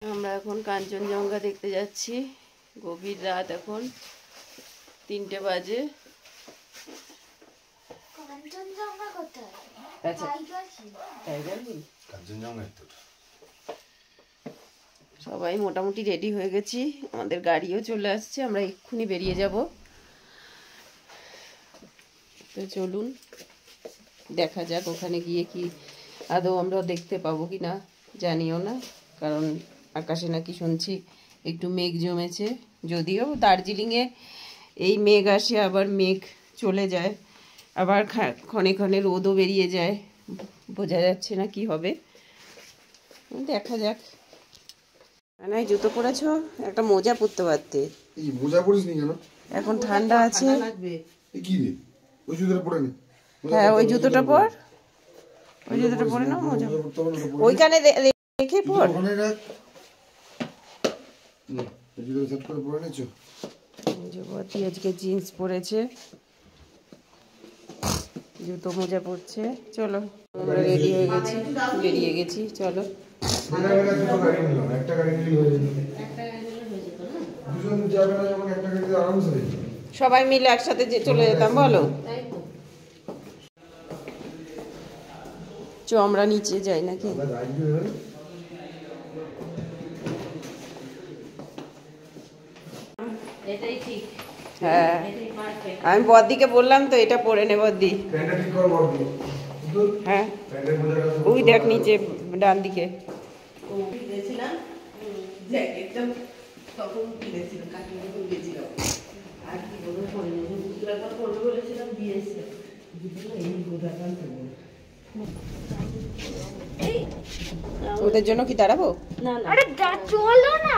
আমরা এখন কাঞ্চনজঙ্ঘা দেখতে যাচ্ছি। গভীর রাত, এখন 3টে বাজে। কাঞ্চনজঙ্ঘা কোথায়? সবাই মোটামুটি রেডি হয়ে গেছি, আমাদের গাড়িও চলে আসছে, আমরা এক্ষুনি বেরিয়ে যাব। তো চলুন দেখা যাক ওখানে গিয়ে কি আদৌ আমরা দেখতে পাবো কি না জানিও না, কারণ আকাশে নাকি শুনছি একটু মেঘ জমেছে। যদিও দার্জিলিংয়ে এই মেঘ আসে আবার মেঘ চলে যায়, আবার ক্ষণে ক্ষণে রোদও বেরিয়ে যায়, বোঝা যাচ্ছে না কি হবে, দেখা যাক। না জুতো পরেছো, একটা মোজা পরতে পারতে। এই মোজা পরিস নি কেন? এখন ঠান্ডা আছে। কি রে ওই জুতোটা পরে নে। হ্যাঁ ওই জুতোটা পর, ওই জুতোটা পরে নাও, মোজা ওইখানে রেখে পর। ওখানে রাখ, এই জুতোটা সেট করে পরে নেছো। যুবতী আজকে জিন্স পরেছে, জুতো মোজা পরছে। চলো আমরা রেডি হয়ে গেছি, বেরিয়ে গেছি, চলো। সবাই মিলে একসাথে যে চলে যেতাম, বলো। চ আমরা নিচে যাই নাকি? হ্যাঁ আমি বদ্দিকে বললাম তো এটা পরে নে বদ্দি। হ্যাঁ ওই দেখ নিচে ডান দিকে। ওদের জন্য কি দাঁড়াবো? না না আরে চলো না,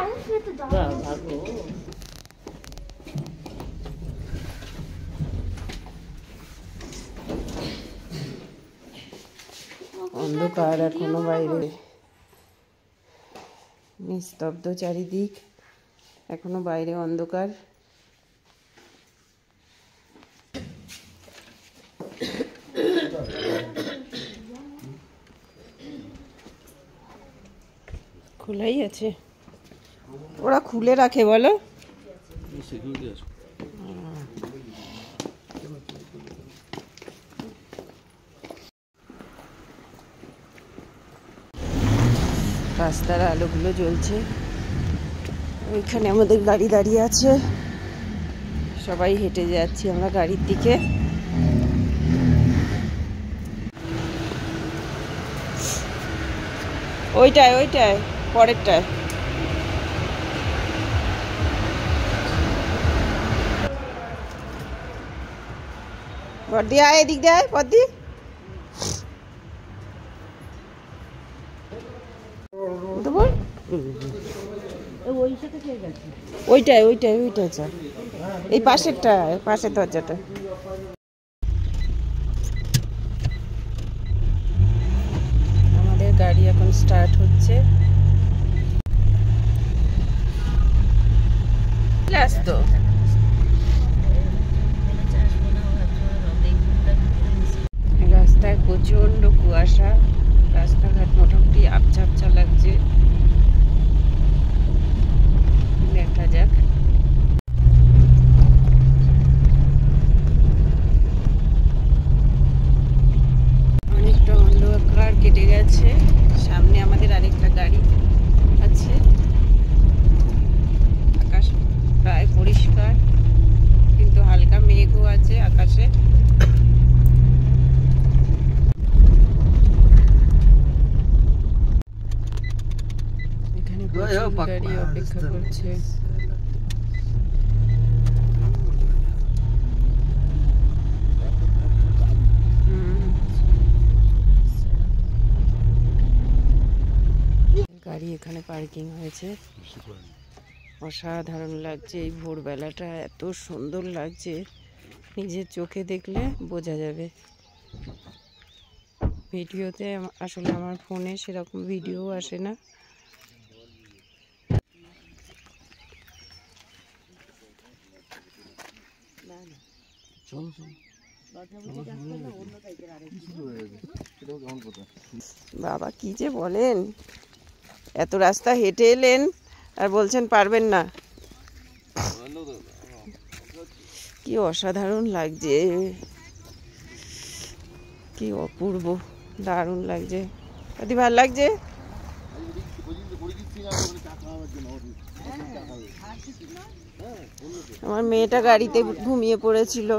অন্ধকার এখনো বাইরে, নিস্তব্ধ চারিদিক, এখনো বাইরে অন্ধকার। খোলাই আছে, ওরা খুলে রাখে বলো। রাস্তার আলোগুলো জ্বলছে, ওইখানে আমাদের গাড়ি দাঁড়িয়ে আছে, সবাই হেঁটে যাচ্ছি আমরা গাড়ির দিকে। ওইটায় ওইটায় পরেরটায়। বর্দি আয়, এদিক দিয়ে আয় বর্দি। ওইটাই ওইটাই ওইটাই চল, এই পাশেরটা, পাশের দরজাটা। আমাদের গাড়ি এখন স্টার্ট হচ্ছে। তো রাস্তায় প্রচন্ড কুয়াশা, রাস্তাঘাট মোটামুটি আবছা আবছা লাগছে, দেখা যাক। অনেকটা অন্ধকার কেটে গেছে, সামনে আমাদের আরেকটা গাড়ি আছে। আকাশ প্রায় পরিষ্কার, কিন্তু হালকা মেঘও আছে আকাশে। এখানে গাড়ি অপেক্ষা করছে। গাড়ি এখানে পার্কিং হয়েছে, অসাধারণ লাগছে। এই ভোরবেলাটা এত সুন্দর লাগছে, নিজের চোখে দেখলে বোঝা যাবে। ভিডিওতে আসলে আমার ফোনে সেরকম ভিডিও আসে না। বাবা কি যে বলেন, এত রাস্তা হেঁটে এলেন আর বলছেন পারবেন না। কি অসাধারণ লাগছে, কি অপূর্ব, দারুণ লাগছে। দাদি ভালো লাগছে? আমার মেয়েটা গাড়িতে ঘুমিয়ে পড়েছিল,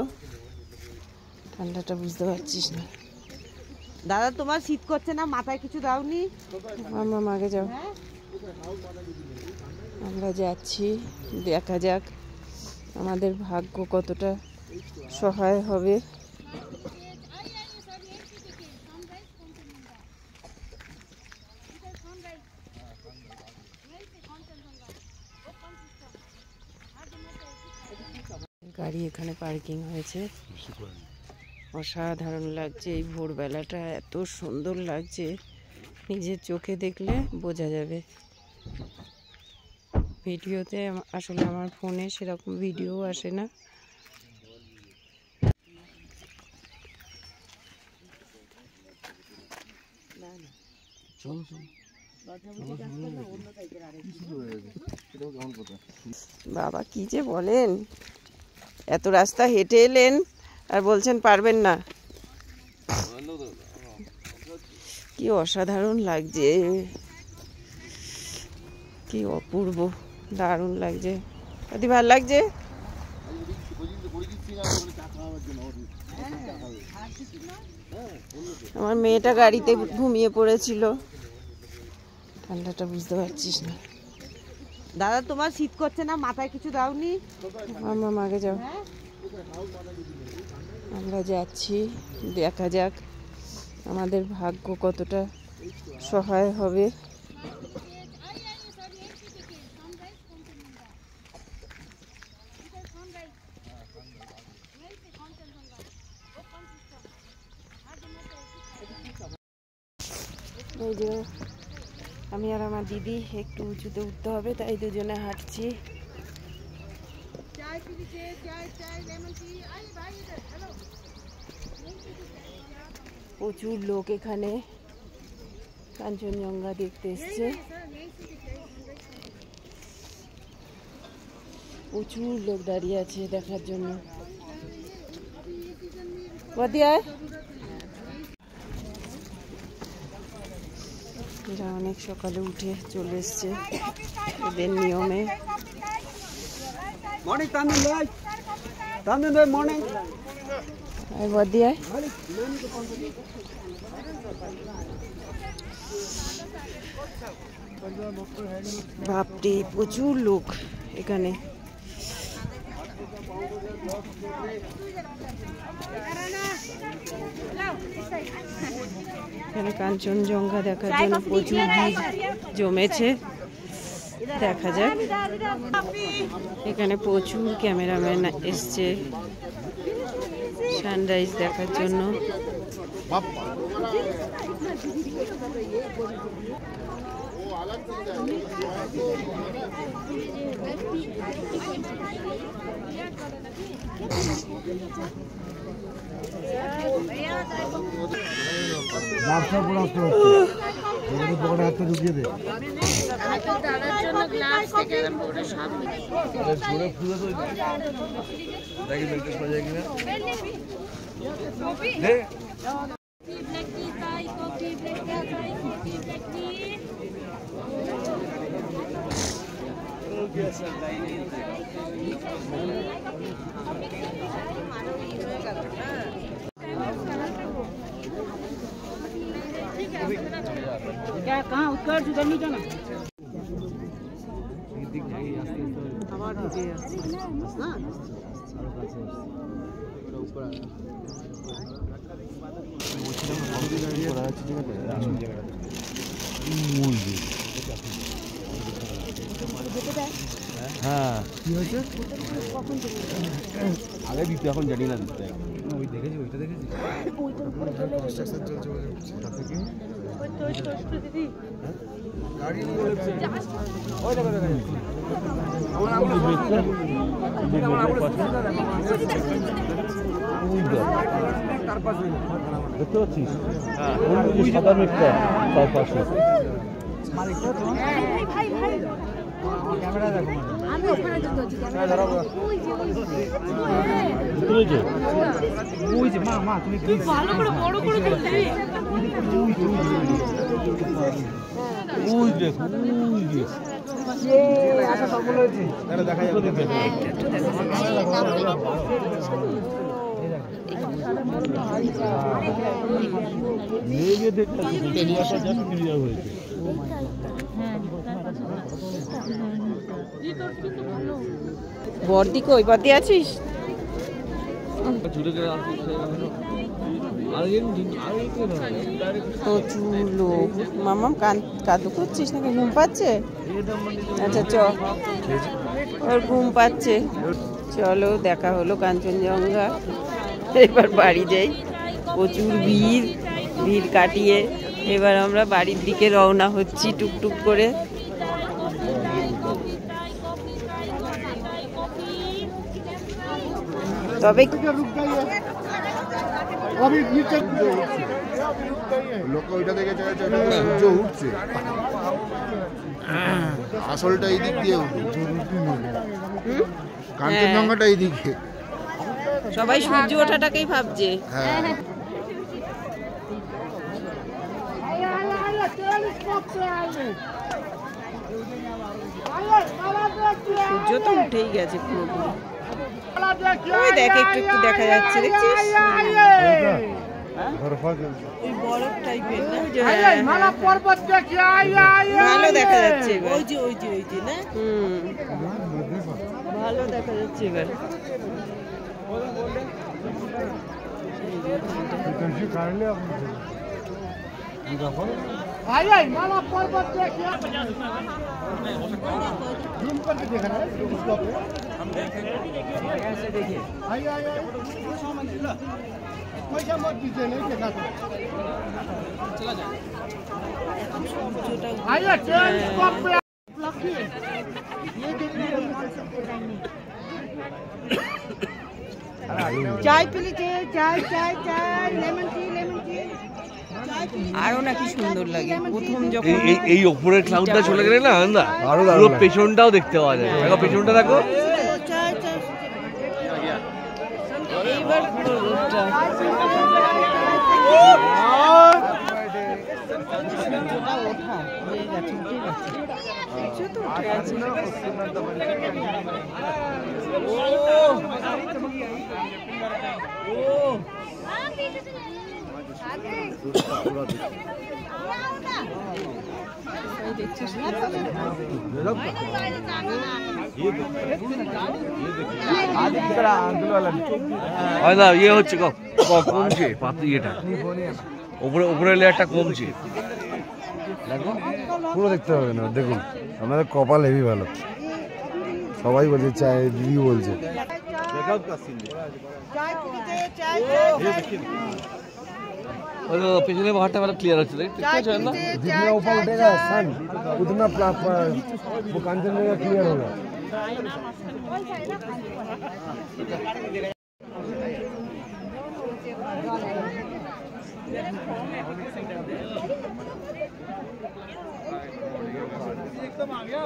ঠান্ডাটা বুঝতে পারছিস না। দাদা তোমার শীত করছে না? মাথায় কিছু দাওনি? আমার মাকে যাও, আমরা যাচ্ছি, দেখা যাক আমাদের ভাগ্য কতটা সহায় হবে। গাড়ি এখানে পার্কিং হয়েছে, অসাধারণ লাগছে। এই ভোরবেলাটা এত সুন্দর লাগছে, নিজের চোখে দেখলে বোঝা যাবে। ভিডিওতে আসলে আমার ফোনে সেরকম ভিডিও আসে না। বাবা কি যে বলেন, এত রাস্তা হেঁটে এলেন আর বলছেন পারবেন না। কি অসাধারণ লাগছে, কি অপূর্ব, দারুণ লাগছে। দাদি ভালো লাগছে? আমার মেয়েটা গাড়িতে ঘুমিয়ে পড়েছিল, ঠান্ডাটা বুঝতে পারছিস না। দাদা তোমার শীত করছে না? মাথায় কিছু দাওনি? আমার মাকে যাও, আমরা যাচ্ছি, দেখা যাক আমাদের ভাগ্য কতটা সহায় হবে। এই যে আমি আর আমার দিদি একটু উঁচুতে উঠতে হবে, তাই দুজনে হাঁটছি। প্রচুর লোক এখানে কাঞ্চনজঙ্ঘা দেখতে এসছে, প্রচুর লোক দাঁড়িয়ে আছে দেখার জন্য। এরা অনেক সকালে উঠে চলে এসছে এদের নিয়মে। বাপরে প্রচুর লোক এখানে। এখানে কাঞ্চনজঙ্ঘা দেখার জন্য প্রচুর ভিড় জমেছে, দেখা যাক। এখানে প্রচুর ক্যামেরাম্যান এসছে সানরাইজ দেখার জন্য। कहाँ उत्कर्ष उधर नहीं जाना। হ্যাঁ কি হয়েছে আগে দিতে, এখন জানি না দিতে। ওই দেখেছি, ওইটা দেখেছি, কনস্ট্রাকশন চলছে ওটা থেকে গাড়ি ওই দেখো দেখতে পাচ্ছিস সাদা মেঘটা তার পাশে। বর্দি কই? বর্দি আছিস? প্রচুর লোক। মামাম কাদু করছিস নাকি? ঘুম পাচ্ছে? আচ্ছা চ, ওর ঘুম পাচ্ছে। চলো, দেখা হলো কাঞ্চনজঙ্ঘা। এবার বাড়ি যাই। প্রচুর ভিড় কাটিয়ে এবার আমরা বাড়ির দিকে রওনা হচ্ছি টুকটুক করে। তবে লোক ওইটা দেখে সূর্য উঠছে, আসলটা এই দিক দিয়ে কাঞ্চনজঙ্ঘাটা এই দিকে। সবাই সূর্য ওঠাটাকেই ভাবছে। হ্যাঁ সূর্য তো উঠেই গেছে পুরোপুরি। ওই দেখ, একটু একটু দেখা যাচ্ছে, দেখছিস? ওই বরফ টাইপের না? ভালো দেখা যাচ্ছে এবার। ওই যে না, ভালো দেখা যাচ্ছে এবার। চাই পেলে চাই লেমন টি আরো নাকি সুন্দর লাগে প্রথম যখন এই উপরের ক্লাউডটা চলে গেলে না আন্দা পুরো পেছনটাও দেখতে পাওয়া যায়। দেখো পেছনটা, দেখো এইবার পুরো রোদটা। ওঠা হয়ে গেছে, উঠে গেছে, সূর্য তো উঠে গেছে। ইয়ে হচ্ছে কমছে পাতি, এটা উপরে লেয়ারটা কমছে। পুরো দেখতে হবে না, দেখুন আমাদের কপাল হেভি ভালো। সবাই বলছে চাই, দিদি বলছে পেছনে পাহাড়টা ভালো ক্লিয়ার হচ্ছে, जितना ऊपर उठेगा सन उतना वो कांचनजंगा क्लियर होगा। एकदम आ गया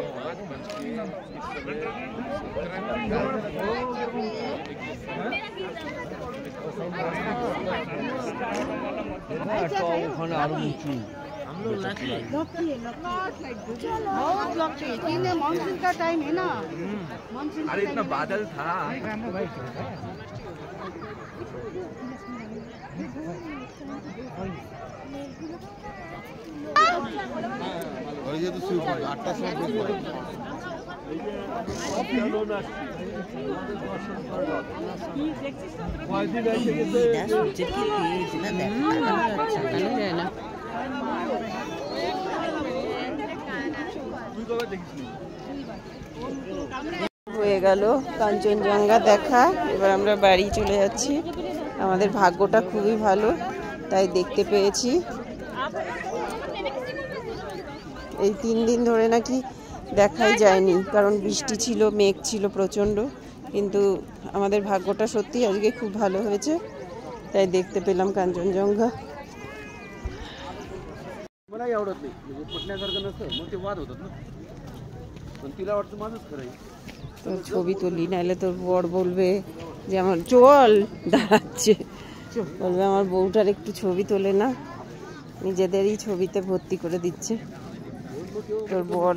ওখানে আরো উঁচু। मानसून का टाइम है ना, मानसून। अरे इतना बादल था। और ये तो सिर्फ 8টা সময় হয়ে গেল কাঞ্চনজঙ্ঘা দেখা। এবার আমরা বাড়ি চলে যাচ্ছি। আমাদের ভাগ্যটা খুবই ভালো, তাই দেখতে পেয়েছি। এই 3 দিন ধরে নাকি দেখাই যায়নি, কারণ বৃষ্টি ছিল, মেঘ ছিল প্রচণ্ড। কিন্তু আমাদের ভাগ্যটা সত্যি আজকে খুব ভালো হয়েছে, তাই দেখতে পেলাম কাঞ্চনজঙ্ঘা। मलाही आवडत नाही म्हणजे पटण्यासारखं नसतं मग ते वाद होतात ना पण तिला वाटतं माझंच खरं आहे তো ছবি তুলি, নাহলে তোর বর বলবে যে আমার চল দাঁড়াচ্ছে, বলবে আমার বউটার একটু ছবি তোলে না, নিজেদেরই ছবিতে ভর্তি করে দিচ্ছে তোর বর।